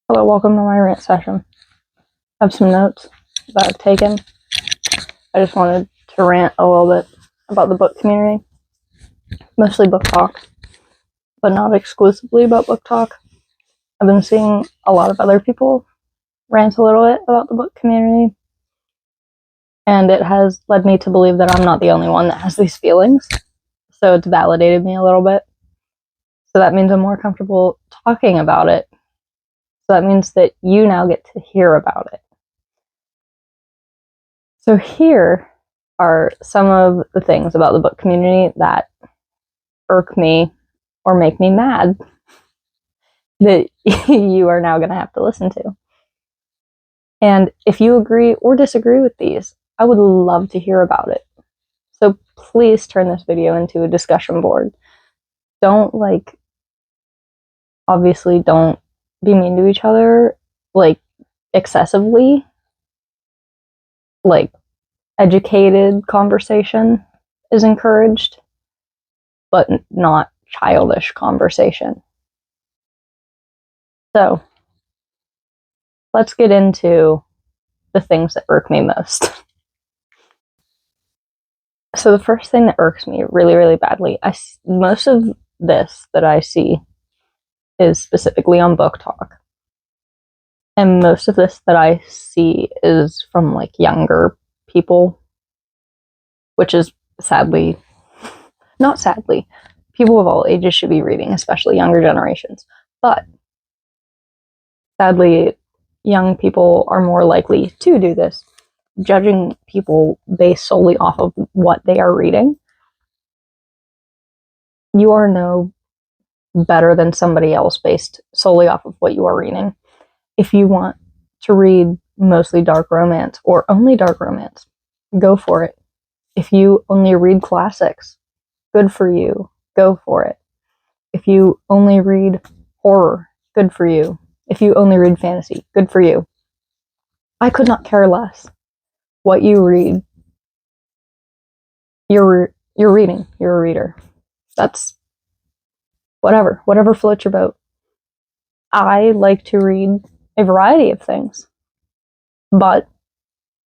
Hello, welcome to my rant session. I have some notes that I've taken. I just wanted to rant a little bit about the book community. Mostly book talk, but not exclusively about book talk. I've been seeing a lot of other people rant a little bit about the book community, and it has led me to believe that I'm not the only one that has these feelings. So it's validated me a little bit. So that means I'm more comfortable talking about it. So that means that you now get to hear about it. So here are some of the things about the book community that irk me or make me mad that you are now going to have to listen to. And if you agree or disagree with these, I would love to hear about it. So please turn this video into a discussion board. Don't obviously don't be mean to each other, excessively. Educated conversation is encouraged, but not childish conversation. So let's get into the things that irk me most. So the first thing that irks me really, really badly, most of this that I see is specifically on Booktok. And most of this that I see is from younger people, which is not sadly, people of all ages should be reading, especially younger generations. But sadly, young people are more likely to do this, judging people based solely off of what they are reading. You are no better than somebody else based solely off of what you are reading. If you want to read mostly dark romance or only dark romance, go for it. If you only read classics, good for you. Go for it. If you only read horror, good for you. If you only read fantasy, good for you. I could not care less what you read. You're reading. You're a reader. That's whatever floats your boat. I like to read a variety of things, but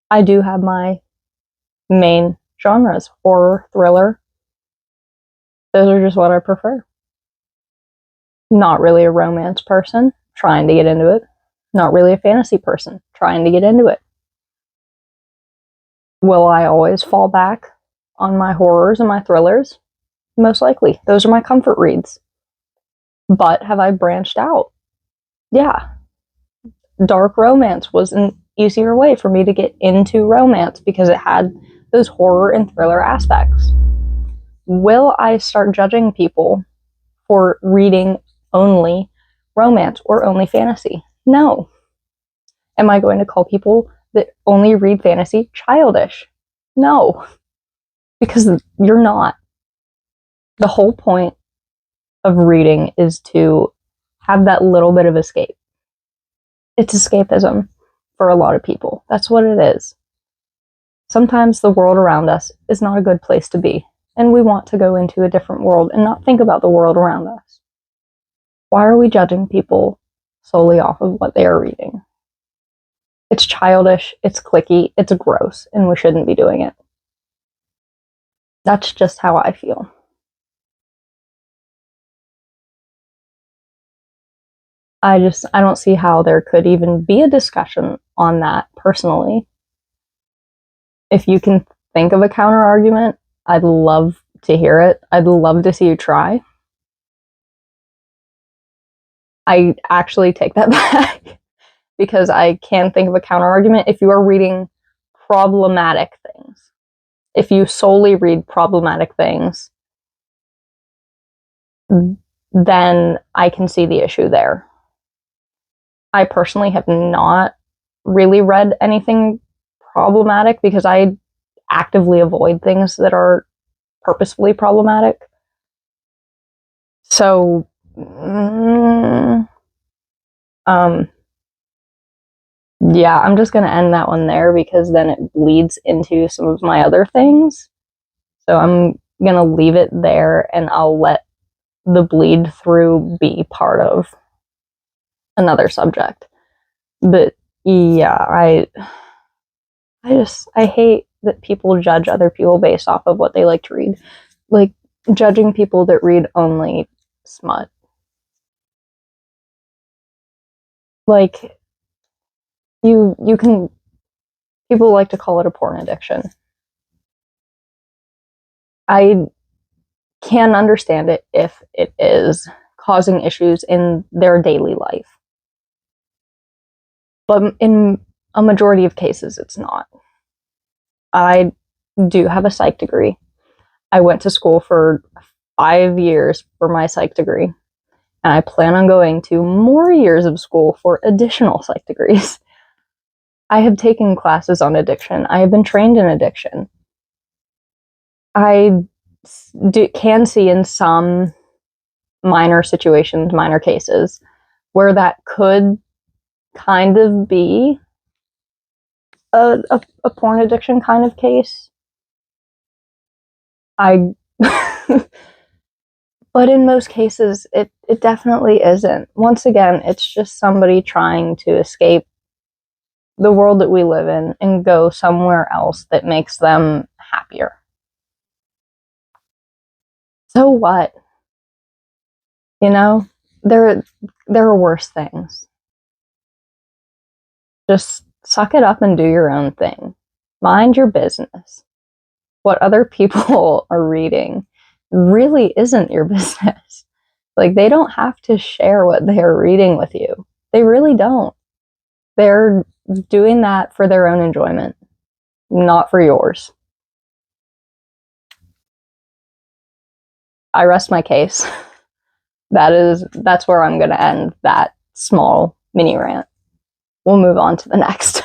I do have my main genres: horror, thriller. Those are just what I prefer. Not really a romance person, trying to get into it. Not really a fantasy person, trying to get into it. Will I always fall back on my horrors and my thrillers? Most likely. Those are my comfort reads. But have I branched out? Yeah. Dark romance was an easier way for me to get into romance because it had those horror and thriller aspects. Will I start judging people for reading only romance or only fantasy? No. Am I going to call people that only read fantasy childish? No. Because you're not. The whole point of reading is to have that little bit of escape. It's escapism for a lot of people. That's what it is. Sometimes the world around us is not a good place to be, and we want to go into a different world and not think about the world around us. Why are we judging people solely off of what they are reading? It's childish, it's cliquey, it's gross, and we shouldn't be doing it. That's just how I feel. I don't see how there could even be a discussion on that personally. If you can think of a counter argument, I'd love to hear it. I'd love to see you try. I actually take that back because I can think of a counter argument. If you are reading problematic things, if you solely read problematic things, then I can see the issue there. I personally have not really read anything problematic because I actively avoid things that are purposefully problematic. So, yeah, I'm just going to end that one there because then it bleeds into some of my other things. So I'm going to leave it there and I'll let the bleed through be part of another subject. But yeah, I hate that people judge other people based off of what they like to read. Like judging people that read only smut. Like you can, people like to call it a porn addiction. I can understand it if it is causing issues in their daily life. But in a majority of cases, it's not. I do have a psych degree. I went to school for 5 years for my psych degree, and I plan on going to more years of school for additional psych degrees. I have taken classes on addiction. I have been trained in addiction. I can see in some minor situations, minor cases, where that could kind of be a porn addiction kind of case. I But in most cases, it definitely isn't. Once again, it's just somebody trying to escape the world that we live in and go somewhere else that makes them happier. So what? You know, there are worse things. Just suck it up and do your own thing. Mind your business. What other people are reading really isn't your business. Like, they don't have to share what they're reading with you. They really don't. They're doing that for their own enjoyment, not for yours. I rest my case. That's where I'm going to end that small mini rant. We'll move on to the next.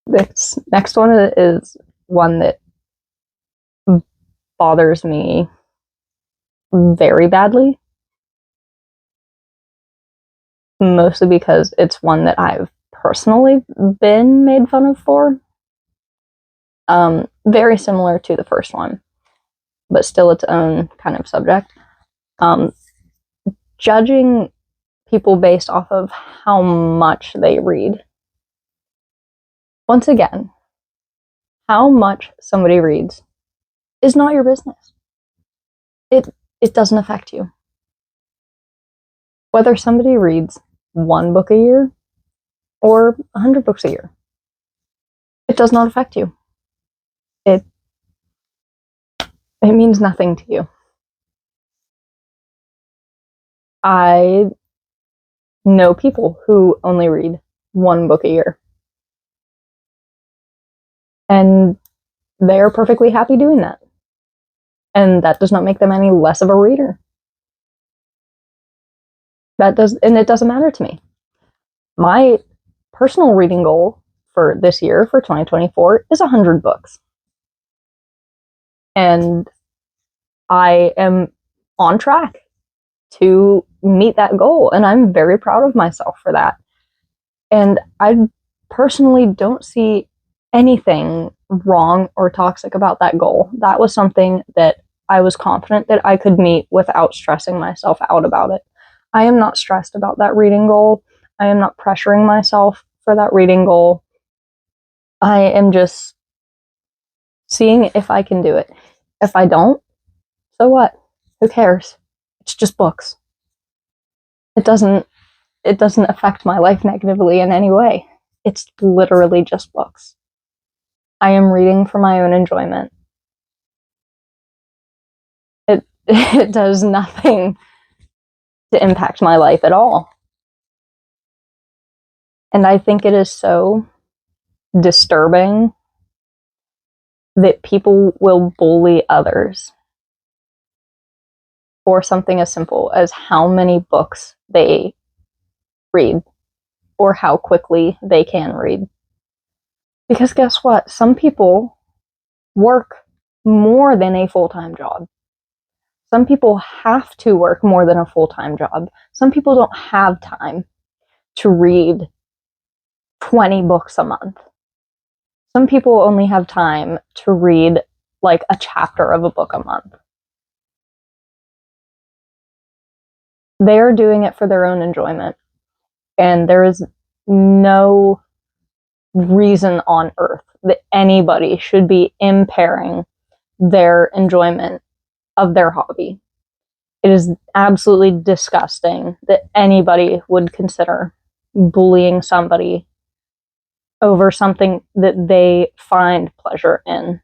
This next one is one that bothers me very badly, mostly because it's one that I've personally been made fun of for. Very similar to the first one, but still its own kind of subject. Judging people based off of how much they read. Once again, how much somebody reads is not your business. It doesn't affect you. Whether somebody reads 1 book a year or 100 books a year, it does not affect you. It means nothing to you. I know people who only read 1 book a year, and they are perfectly happy doing that. And that does not make them any less of a reader. And it doesn't matter to me. My personal reading goal for this year, for 2024, is 100 books. And I am on track to meet that goal, and I'm very proud of myself for that. And I personally don't see anything wrong or toxic about that goal. That was something that I was confident that I could meet without stressing myself out about it. I am not stressed about that reading goal. I am not pressuring myself for that reading goal. I am just seeing if I can do it. If I don't, so what? Who cares? It's just books. It doesn't affect my life negatively in any way. It's literally just books. I am reading for my own enjoyment. It does nothing to impact my life at all. And I think it is so disturbing that people will bully others for something as simple as how many books they read or how quickly they can read. Because guess what? Some people work more than a full-time job. Some people have to work more than a full-time job. Some people don't have time to read 20 books a month. Some people only have time to read like a chapter of a book a month. They are doing it for their own enjoyment. And there is no reason on earth that anybody should be impairing their enjoyment of their hobby. It is absolutely disgusting that anybody would consider bullying somebody over something that they find pleasure in,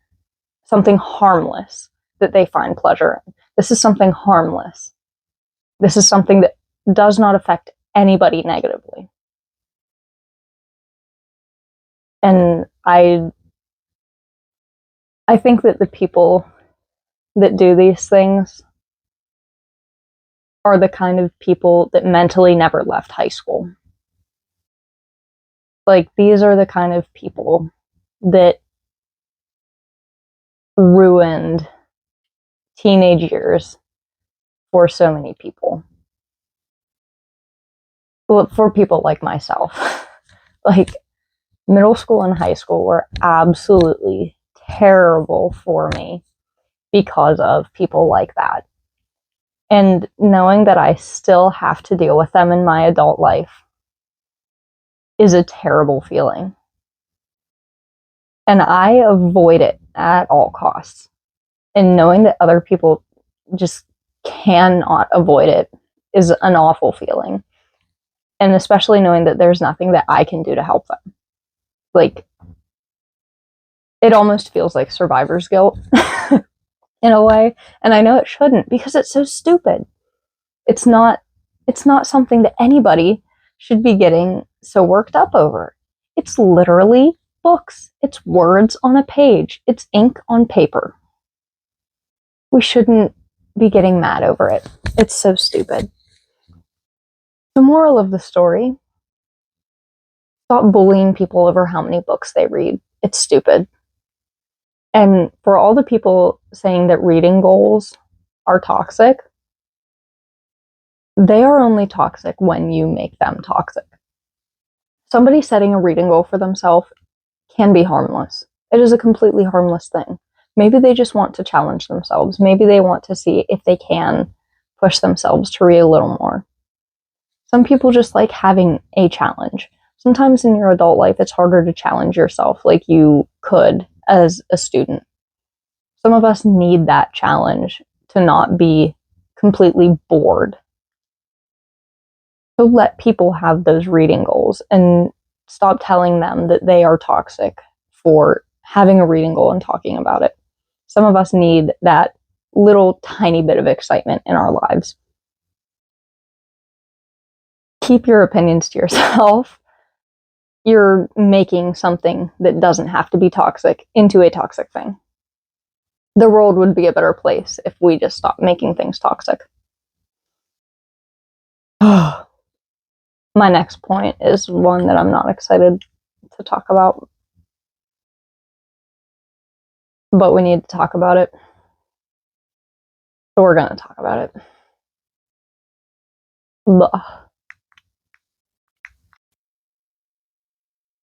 something harmless that they find pleasure in. This is something harmless. This is something that does not affect anybody negatively. And I think that the people that do these things are the kind of people that mentally never left high school. Like, these are the kind of people that ruined teenage years for so many people. Well, for people like myself. Like, middle school and high school were absolutely terrible for me because of people like that. And knowing that I still have to deal with them in my adult life is a terrible feeling. And I avoid it at all costs. And knowing that other people just cannot avoid it is an awful feeling. And especially knowing that there's nothing that I can do to help them. Like, it almost feels like survivor's guilt in a way. And I know it shouldn't, because it's so stupid. It's not something that anybody should be getting so worked up over. It's literally books. It's words on a page. It's ink on paper. We shouldn't be getting mad over it. It's so stupid. The moral of the story: stop bullying people over how many books they read. It's stupid. And for all the people saying that reading goals are toxic, they are only toxic when you make them toxic. Somebody setting a reading goal for themselves can be harmless. It is a completely harmless thing. Maybe they just want to challenge themselves. Maybe they want to see if they can push themselves to read a little more. Some people just like having a challenge. Sometimes in your adult life, it's harder to challenge yourself like you could as a student. Some of us need that challenge to not be completely bored. So let people have those reading goals and stop telling them that they are toxic for having a reading goal and talking about it. Some of us need that little tiny bit of excitement in our lives. Keep your opinions to yourself. You're making something that doesn't have to be toxic into a toxic thing. The world would be a better place if we just stopped making things toxic. My next point is one that I'm not excited to talk about, but we need to talk about it. So we're going to talk about it.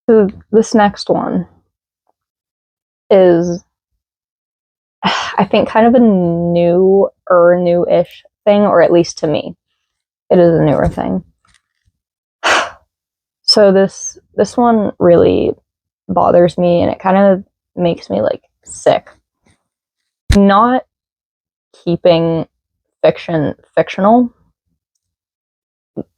So this next one is, I think, kind of a new-ish thing, or at least to me, it is a newer thing. So this one really bothers me, and it kind of makes me like sick. Not keeping fiction fictional.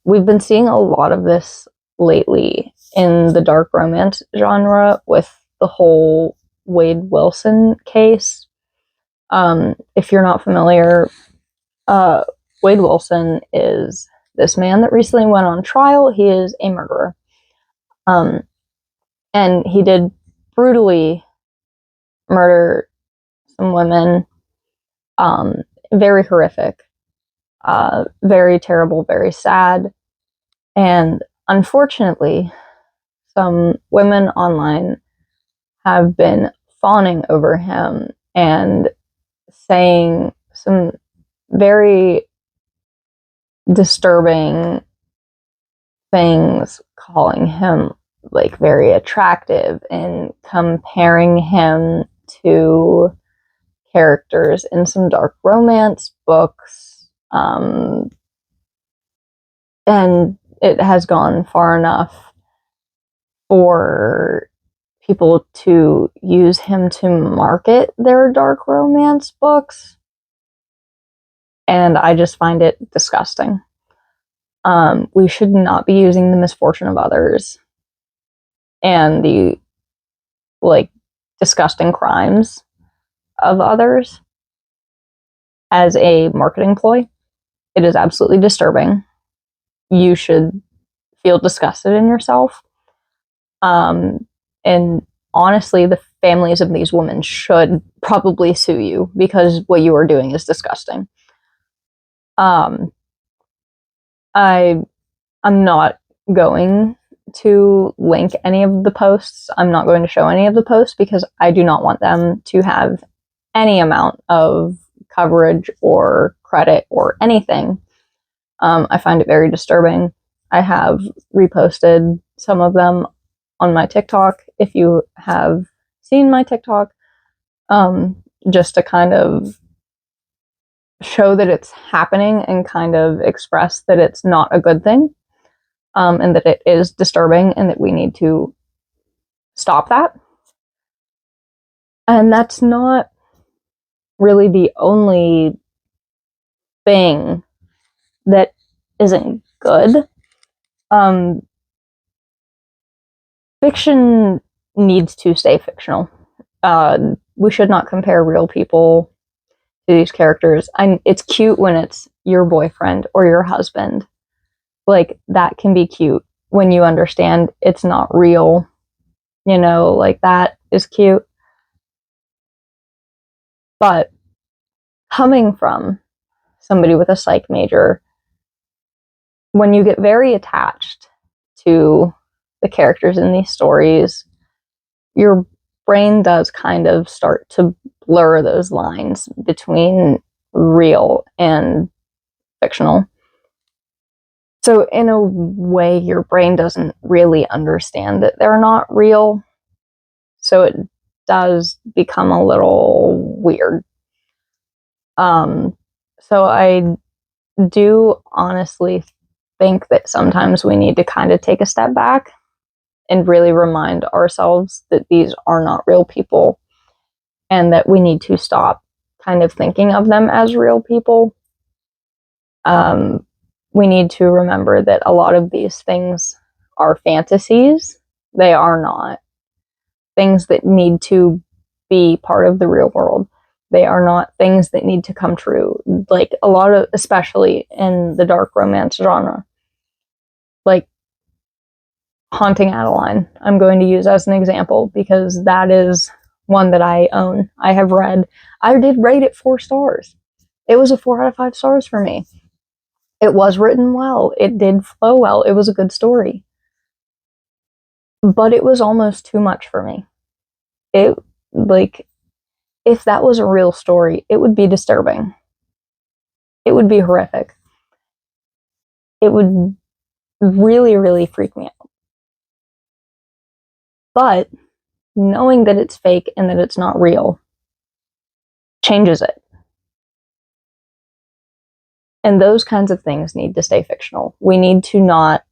We've been seeing a lot of this lately in the dark romance genre with the whole Wade Wilson case. If you're not familiar, Wade Wilson is this man that recently went on trial. He is a murderer. And he did brutally murder some women. Very horrific. Very terrible, very sad. And unfortunately, some women online have been fawning over him and saying some very disturbing things, calling him like very attractive and comparing him to characters in some dark romance books. And it has gone far enough for people to use him to market their dark romance books. And I just find it disgusting. We should not be using the misfortune of others and the like disgusting crimes of others as a marketing ploy. It is absolutely disturbing. You should feel disgusted in yourself. And honestly, the families of these women should probably sue you because what you are doing is disgusting. I I'm not going to link any of the posts. I'm not going to show any of the posts because I do not want them to have any amount of coverage or credit or anything. I find it very disturbing. I have reposted some of them on my TikTok. If you have seen my TikTok, just to kind of show that it's happening and kind of express that it's not a good thing, and that it is disturbing and that we need to stop that. And that's not really the only thing that isn't good. Fiction needs to stay fictional. We should not compare real people to these characters. It's cute when it's your boyfriend or your husband. Like, that can be cute when you understand it's not real. Like, that is cute. But coming from somebody with a psych major, when you get very attached to the characters in these stories, your brain does kind of start to blur those lines between real and fictional. So in a way, your brain doesn't really understand that they're not real. So it does become a little weird. So I do honestly think that sometimes we need to kind of take a step back and really remind ourselves that these are not real people and that we need to stop kind of thinking of them as real people. We need to remember that a lot of these things are fantasies. They are not things that need to be part of the real world. They are not things that need to come true. Like, a lot of, especially in the dark romance genre, like Haunting Adeline, I'm going to use as an example because that is one that I own. I have read. I did rate it 4 stars. It was a 4 out of 5 stars for me. It was written well. It did flow well. It was a good story. But it was almost too much for me. It, like, if that was a real story, it would be disturbing. It would be horrific. It would really, really freak me out. But knowing that it's fake and that it's not real changes it. And those kinds of things need to stay fictional. We need to not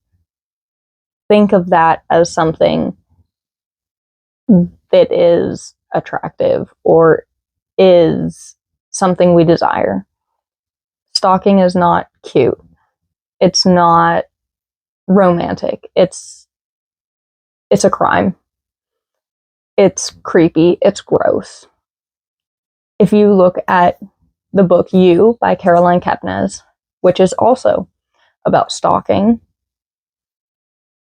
think of that as something that is attractive or is something we desire. Stalking is not cute. It's not romantic. It's a crime. It's creepy. It's gross. If you look at the book You by Caroline Kepnes, which is also about stalking,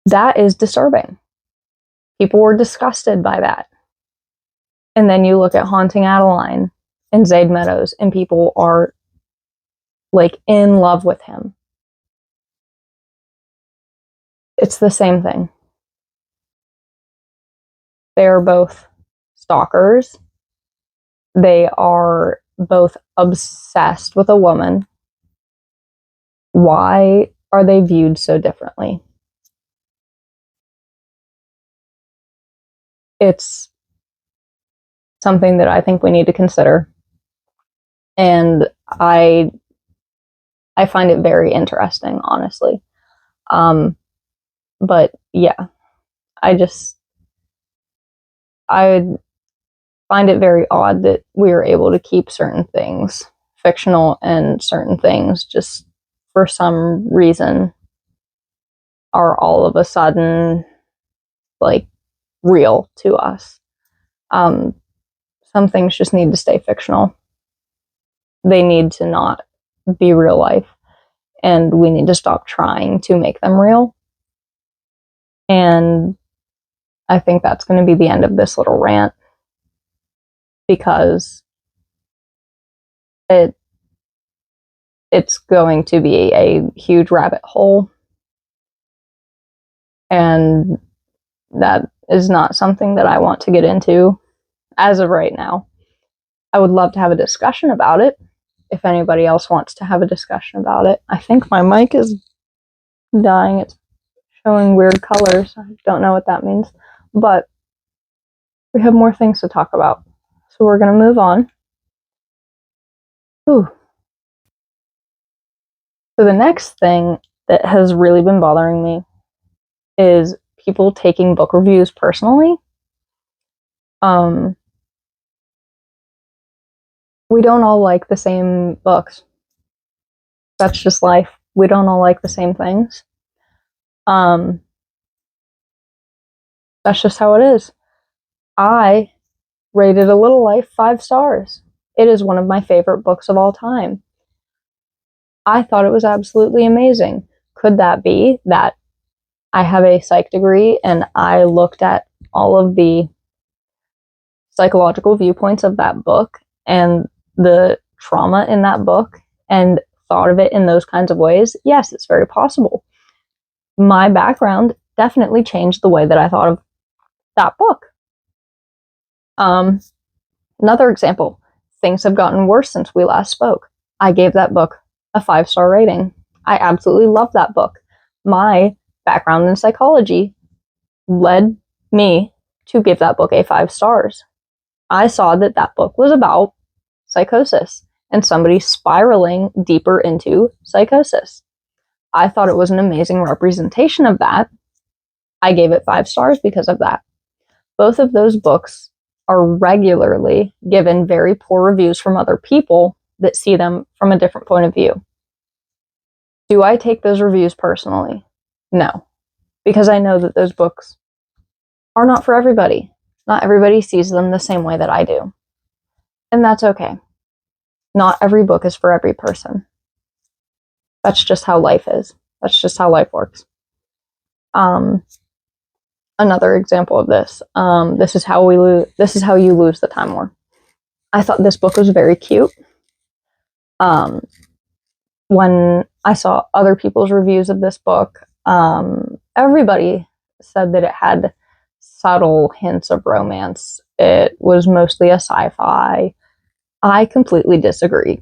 that is disturbing. People were disgusted by that. And then you look at Haunting Adeline and Zaid Meadows, and people are like in love with him. It's the same thing. They are both stalkers. They are both obsessed with a woman. Why are they viewed so differently? It's something that I think we need to consider. And I find it very interesting, honestly. But yeah, I find it very odd that we are able to keep certain things fictional and certain things just for some reason are all of a sudden like real to us. Some things just need to stay fictional. They need to not be real life, and we need to stop trying to make them real. And I think that's going to be the end of this little rant, because it's going to be a huge rabbit hole, and that is not something that I want to get into as of right now. I would love to have a discussion about it if anybody else wants to have a discussion about it. I think my mic is dying. It's showing weird colors. I don't know what that means, but we have more things to talk about. So we're going to move on. Ooh. So the next thing that has really been bothering me is people taking book reviews personally. We don't all like the same books. That's just life. We don't all like the same things. That's just how it is. I rated A Little Life 5 stars. It is one of my favorite books of all time. I thought it was absolutely amazing. Could that be that I have a psych degree and I looked at all of the psychological viewpoints of that book and the trauma in that book and thought of it in those kinds of ways? Yes, it's very possible. My background definitely changed the way that I thought of that book. Another example, things have gotten worse since we last spoke. I gave that book a 5-star rating. I absolutely love that book. My background in psychology led me to give that book a 5 stars. I saw that that book was about psychosis and somebody spiraling deeper into psychosis. I thought it was an amazing representation of that. I gave it 5 stars because of that. Both of those books are regularly given very poor reviews from other people that see them from a different point of view. Do I take those reviews personally? No, because I know that those books are not for everybody. Not everybody sees them the same way that I do. And that's okay. Not every book is for every person. That's just how life is. That's just how life works. Another example of this. This is how you lose the time war. I thought this book was very cute. When I saw other people's reviews of this book, everybody said that it had subtle hints of romance. It was mostly a sci-fi. I completely disagree.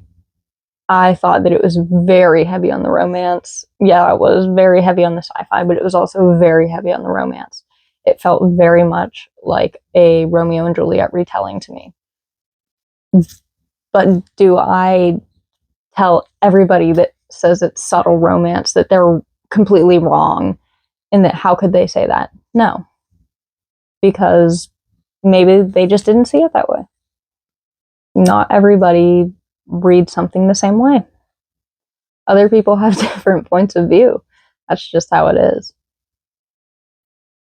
I thought that it was very heavy on the romance. Yeah, it was very heavy on the sci-fi, but it was also very heavy on the romance. It felt very much like a Romeo and Juliet retelling to me. But do I tell everybody that says it's subtle romance that they're completely wrong, and that how could they say that? No. Because maybe they just didn't see it that way. Not everybody reads something the same way. Other people have different points of view. That's just how it is.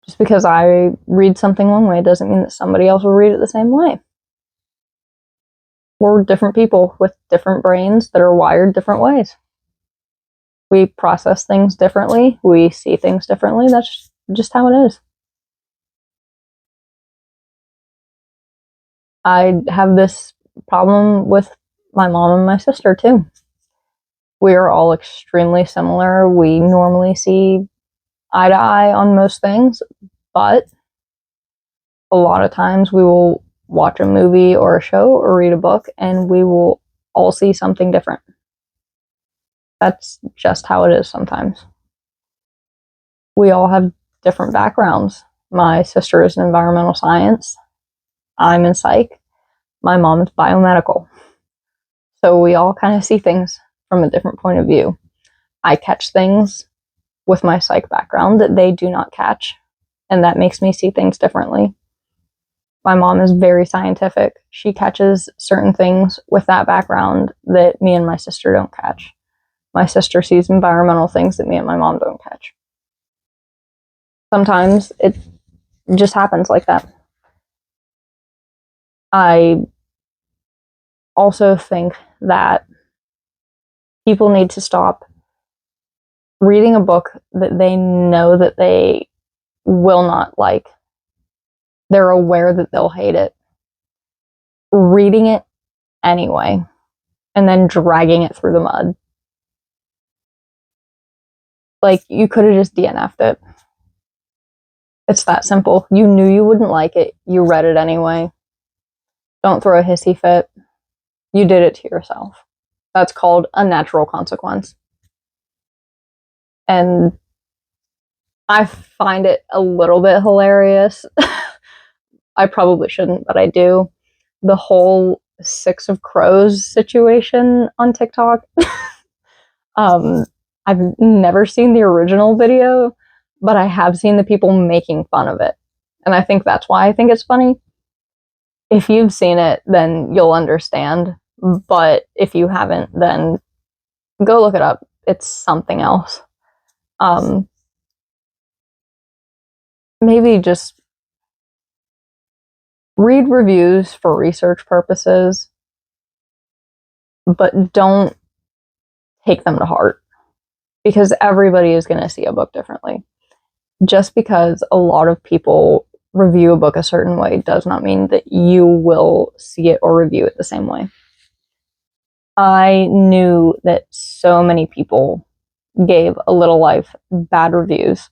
Just because I read something one way doesn't mean that somebody else will read it the same way. We're different people with different brains that are wired different ways. We process things differently. We see things differently. That's just how it is. I have this problem with my mom and my sister too. We are all extremely similar. We normally see eye to eye on most things, but a lot of times we will watch a movie or a show or read a book and we will all see something different. That's just how it is sometimes. We all have different backgrounds. My sister is in environmental science. I'm in psych. My mom is biomedical. So we all kind of see things from a different point of view. I catch things with my psych background that they do not catch, and that makes me see things differently. My mom is very scientific. She catches certain things with that background that me and my sister don't catch. My sister sees environmental things that me and my mom don't catch. Sometimes it just happens like that. I also think that people need to stop reading a book that they know that they will not like. They're aware that they'll hate it. Reading it anyway, and then dragging it through the mud. Like, you could have just DNF'd it. It's that simple. You knew you wouldn't like it. You read it anyway. Don't throw a hissy fit. You did it to yourself. That's called a natural consequence. And I find it a little bit hilarious. I probably shouldn't, but I do. The whole Six of Crows situation on TikTok. I've never seen the original video, but I have seen the people making fun of it. And I think that's why I think it's funny. If you've seen it, then you'll understand. But if you haven't, then go look it up. It's something else. Maybe just read reviews for research purposes, but don't take them to heart, because everybody is going to see a book differently. Just because a lot of people review a book a certain way does not mean that you will see it or review it the same way. I knew that so many people gave A Little Life bad reviews,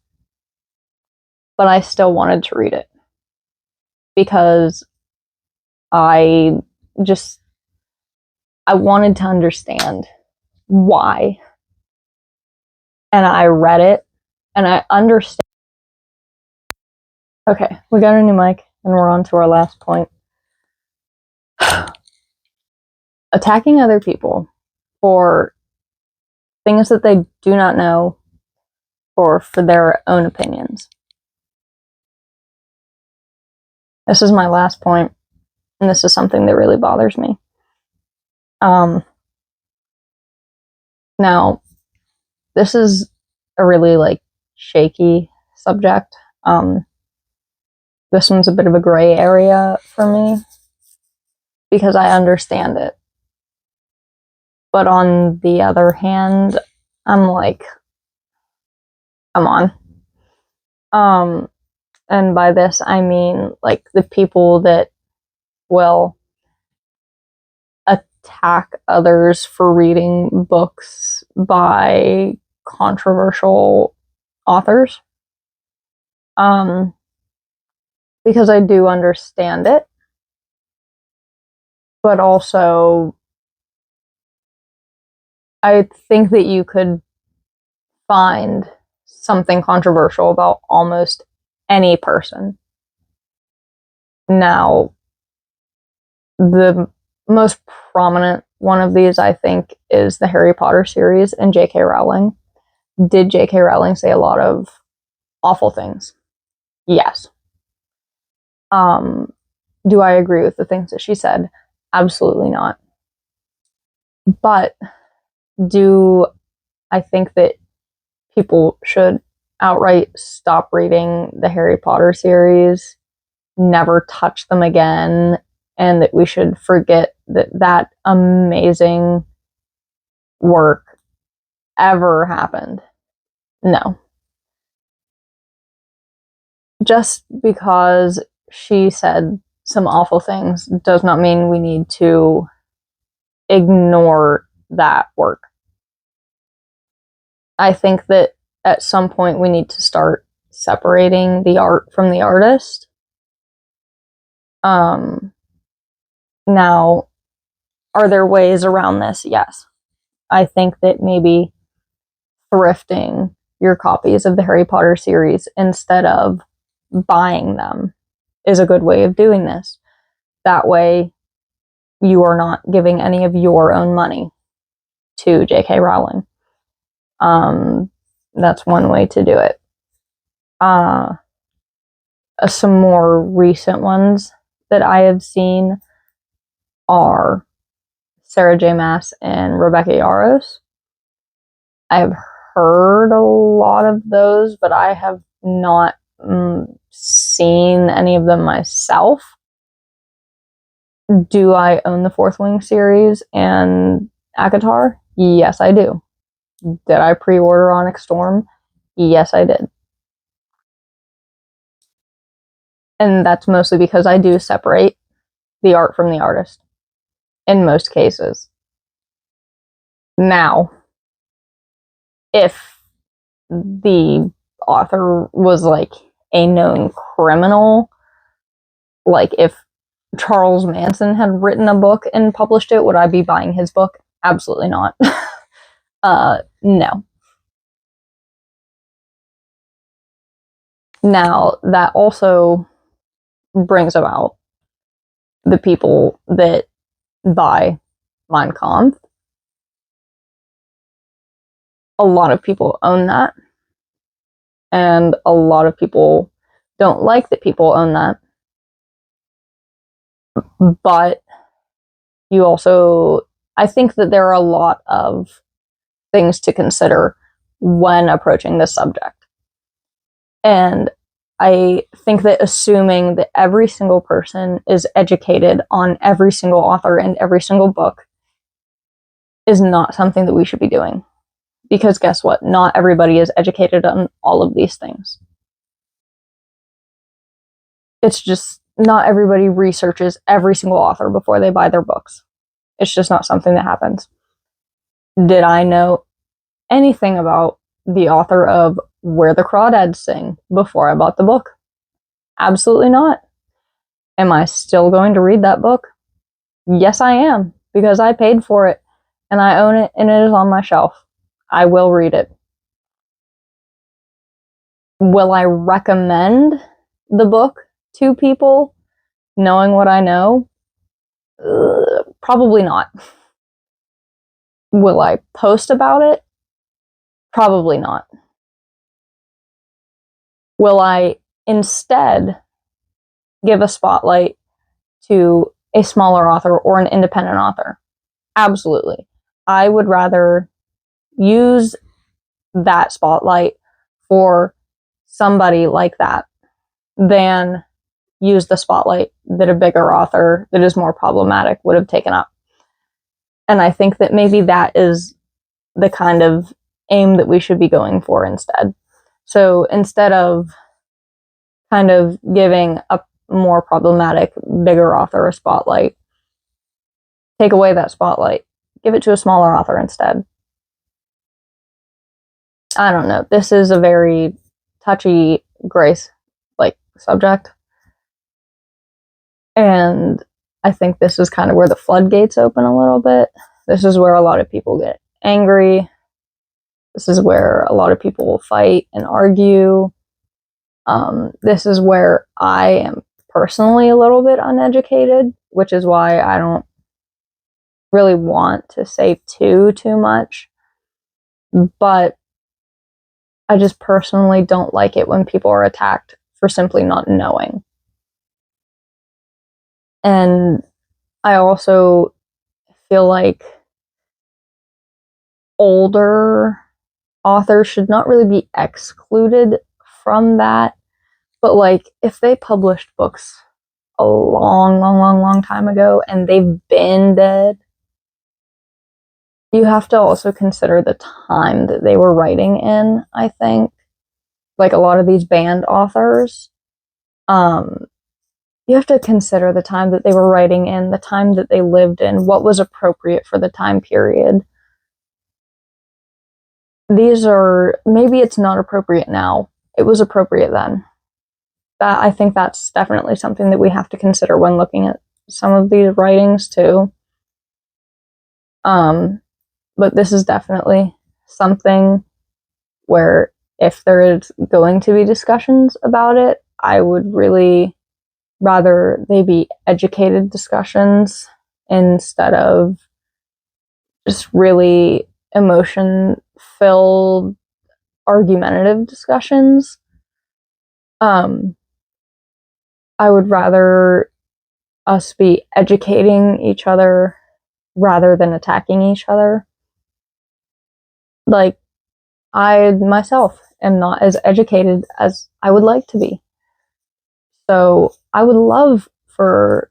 but I still wanted to read it because I wanted to understand why. And I read it and I understand. Okay, we got a new mic and we're on to our last point. Attacking other people for things that they do not know or for their own opinions. This is my last point, and this is something that really bothers me. Now, this is a really shaky subject. This one's a bit of a gray area for me because I understand it. But on the other hand, I'm like, come on. And by this, I mean, like, the people that will attack others for reading books by controversial authors. Because I do understand it, but also I think that you could find something controversial about almost any person. Now, the most prominent one of these, I think, is the Harry Potter series and J.K. Rowling. Did J.K. Rowling say a lot of awful things? Yes. Do I agree with the things that she said? Absolutely not. But do I think that people should outright stop reading the Harry Potter series, never touch them again, and that we should forget that amazing work ever happened? No. Just because she said some awful things does not mean we need to ignore that work. I think that at some point we need to start separating the art from the artist. Now, are there ways around this? Yes. I think that maybe thrifting your copies of the Harry Potter series instead of buying them is a good way of doing this. That way, you are not giving any of your own money to J.K. Rowling. That's one way to do it. Some more recent ones that I have seen are Sarah J. Maas and Rebecca Yarros. I've heard a lot of those, but I have not seen any of them myself. Do I own the Fourth Wing series and ACOTAR? Yes, I do. Did I pre-order Onyx Storm? Yes, I did. And that's mostly because I do separate the art from the artist in most cases. Now, if the author was like a known criminal, like if Charles Manson had written a book and published it, would I be buying his book? Absolutely not. No. Now, that also brings about the people that buy Mein Kampf. A lot of people own that, and a lot of people don't like that people own that. But you also, I think that there are a lot of things to consider when approaching this subject. And I think that assuming that every single person is educated on every single author and every single book is not something that we should be doing. Because guess what? Not everybody is educated on all of these things. It's just not everybody researches every single author before they buy their books. It's just not something that happens. Did I know anything about the author of Where the Crawdads Sing before I bought the book? Absolutely not. Am I still going to read that book? Yes, I am, because I paid for it and I own it and it is on my shelf. I will read it. Will I recommend the book to people knowing what I know? Probably not. Will I post about it? Probably not. Will I instead give a spotlight to a smaller author or an independent author? Absolutely. I would rather use that spotlight for somebody like that than use the spotlight that a bigger author that is more problematic would have taken up. And I think that maybe that is the kind of aim that we should be going for instead. So instead of kind of giving a more problematic, bigger author a spotlight, take away that spotlight, give it to a smaller author instead. I don't know. This is a very touchy, grace like subject. And I think this is kind of where the floodgates open a little bit. This is where a lot of people get angry. This is where a lot of people will fight and argue. This is where I am personally a little bit uneducated, which is why I don't really want to say too much. But I just personally don't like it when people are attacked for simply not knowing. And I also feel like older authors should not really be excluded from that. But like, if they published books a long time ago and they've been dead, you have to also consider the time that they were writing in, I think. Like a lot of these banned authors, you have to consider the time that they were writing in, the time that they lived in, what was appropriate for the time period. These are, maybe it's not appropriate now. It was appropriate then. I think that's definitely something that we have to consider when looking at some of these writings too. But this is definitely something where if there is going to be discussions about it, I would really rather they be educated discussions instead of just really emotion-filled argumentative discussions. I would rather us be educating each other rather than attacking each other. Like, I myself am not as educated as I would like to be. So I would love for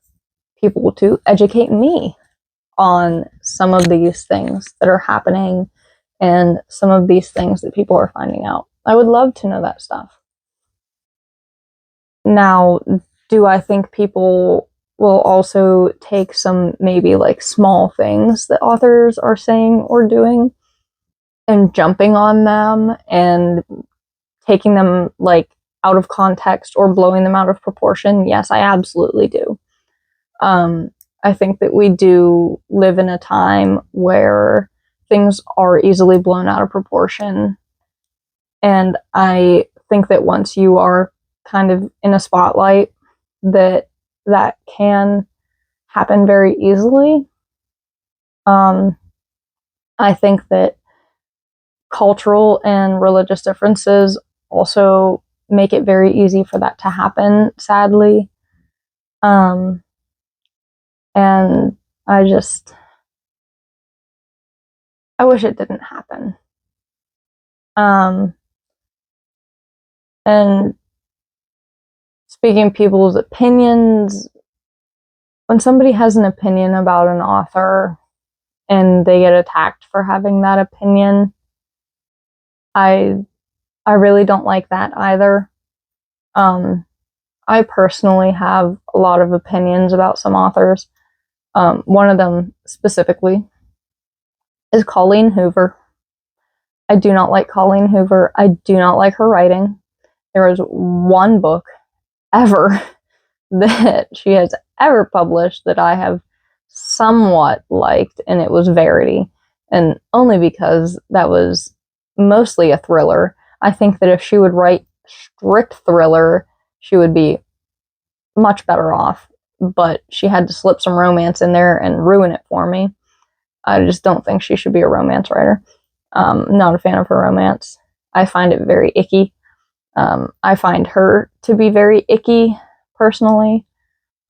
people to educate me on some of these things that are happening and some of these things that people are finding out. I would love to know that stuff. Now, do I think people will also take some maybe like small things that authors are saying or doing and jumping on them and taking them like out of context or blowing them out of proportion? Yes, I absolutely do. I think that we do live in a time where things are easily blown out of proportion. And I think that once you are kind of in a spotlight, that can happen very easily. I think that cultural and religious differences also make it very easy for that to happen, sadly. And I wish it didn't happen. And speaking of people's opinions, when somebody has an opinion about an author and they get attacked for having that opinion, I really don't like that either. I personally have a lot of opinions about some authors. One of them specifically is Colleen Hoover. I do not like Colleen Hoover. I do not like her writing. There is one book ever that she has ever published that I have somewhat liked, and it was Verity. And only because that was mostly a thriller. I think that if she would write strict thriller, she would be much better off. But she had to slip some romance in there and ruin it for me. I just don't think she should be a romance writer. Not a fan of her romance. I find it very icky. I find her to be very icky, personally.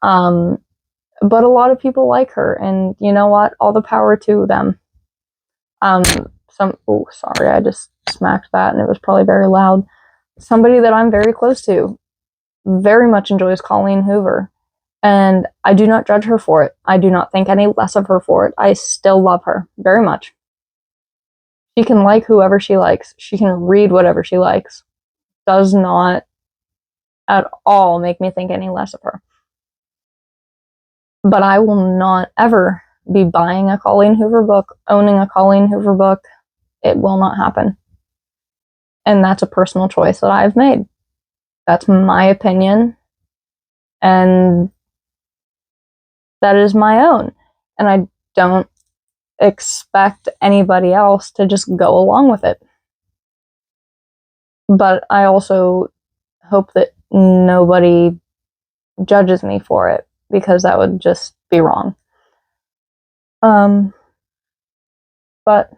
But a lot of people like her, and you know what? All the power to them. Oh, sorry, I just smacked that, and it was probably very loud. Somebody that I'm very close to very much enjoys Colleen Hoover, and I do not judge her for it. I do not think any less of her for it. I still love her very much. She can like whoever she likes. She can read whatever she likes. Does not at all make me think any less of her. But I will not ever be buying a Colleen Hoover book, owning a Colleen Hoover book. It will not happen. And that's a personal choice that I've made. That's my opinion. And that is my own. And I don't expect anybody else to just go along with it. But I also hope that nobody judges me for it, because that would just be wrong. But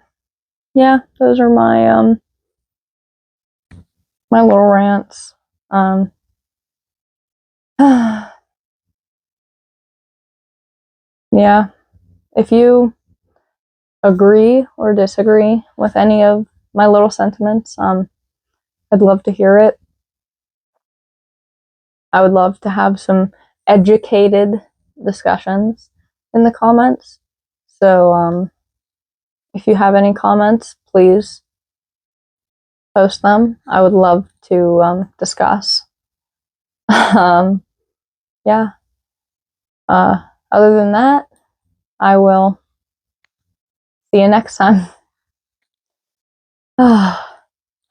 yeah, those are my my little rants. Yeah, if you agree or disagree with any of my little sentiments, I'd love to hear it. I would love to have some educated discussions in the comments. So, if you have any comments, please post them. I would love to discuss. Yeah. Other than that, I will see you next time.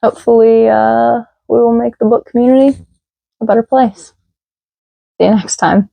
Hopefully, we will make the book community a better place. See you next time.